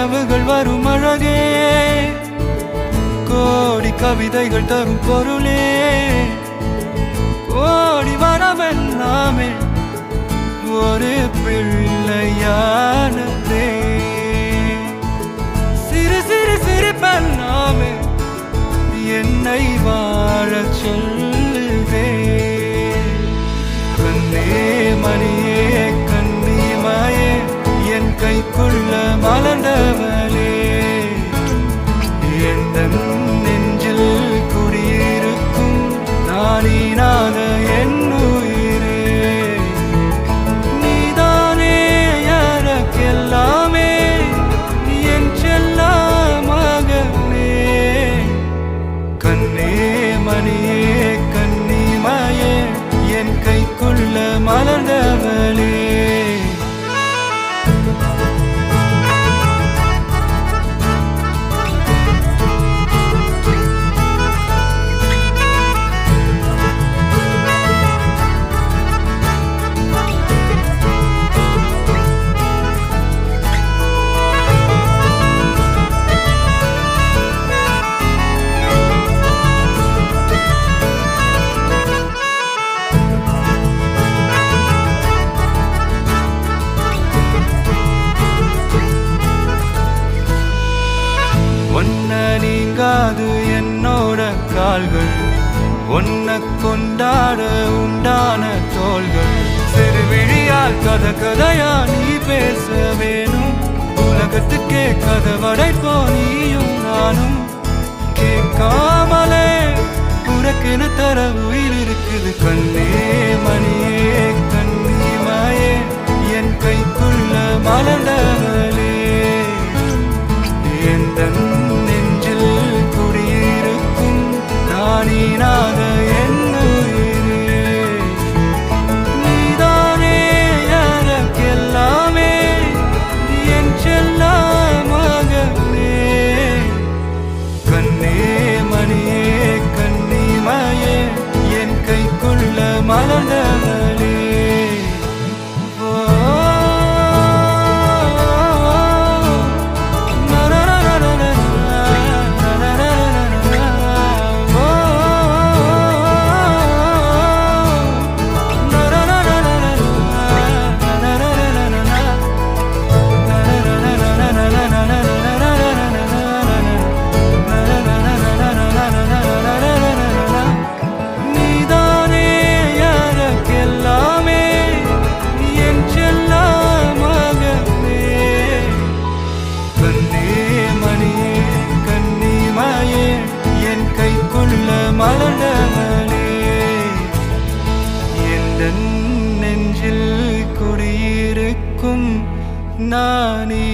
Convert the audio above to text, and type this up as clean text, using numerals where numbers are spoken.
கனவுகள் வரும் அழகே, கோடி கவிதைகள் தரும் பொருளே, கோடி வரவெல்லாமே ஒரு பிள்ளையானதே. சிறு சிறு சிரிப்பெல்லாமே என்னை வாழச் சொல்லுதே. கண்ணே மணியே கண்ணிமாயே என் கைக்குள்ள மலர்ந்தவளே, எந்த நெஞ்சில் குடியிருக்கும் நானீனான என் உயிரே. நீதானே எனக்கெல்லாமே, என் செல்ல மகனே. கண்ணே மணியே கண்ணிமாயே என் கைக்குள்ள மலர்ந்தவளே. நீங்காது என்னோட கால்கள், ஒன்ன கொண்டாட உண்டான தோள்கள். சிறுவிழியால் கதை கதையா நீ பேச வேணும், உலகத்துக்கே கதை வடைப்போ நீயும் நானும். கேட்காமலே உனக்கென தர உயிர் இருக்குது. கண்ணே மணியே கண்ணிமாயே என் கைக்குள்ள மலர்ந்தவளே, எந்த நெஞ்சில் குடியிருக்கும் நானீனான என் உயிரே. நீதானே எனக்கெல்லாமே, என் செல்ல மகனே. கண்ணே மணியே கண்ணிமாயே என் கைக்குள்ள மலர்ந்தவளே. மலர்ந்தவளே, எந்த நெஞ்சில் குடியிருக்கும் நானே.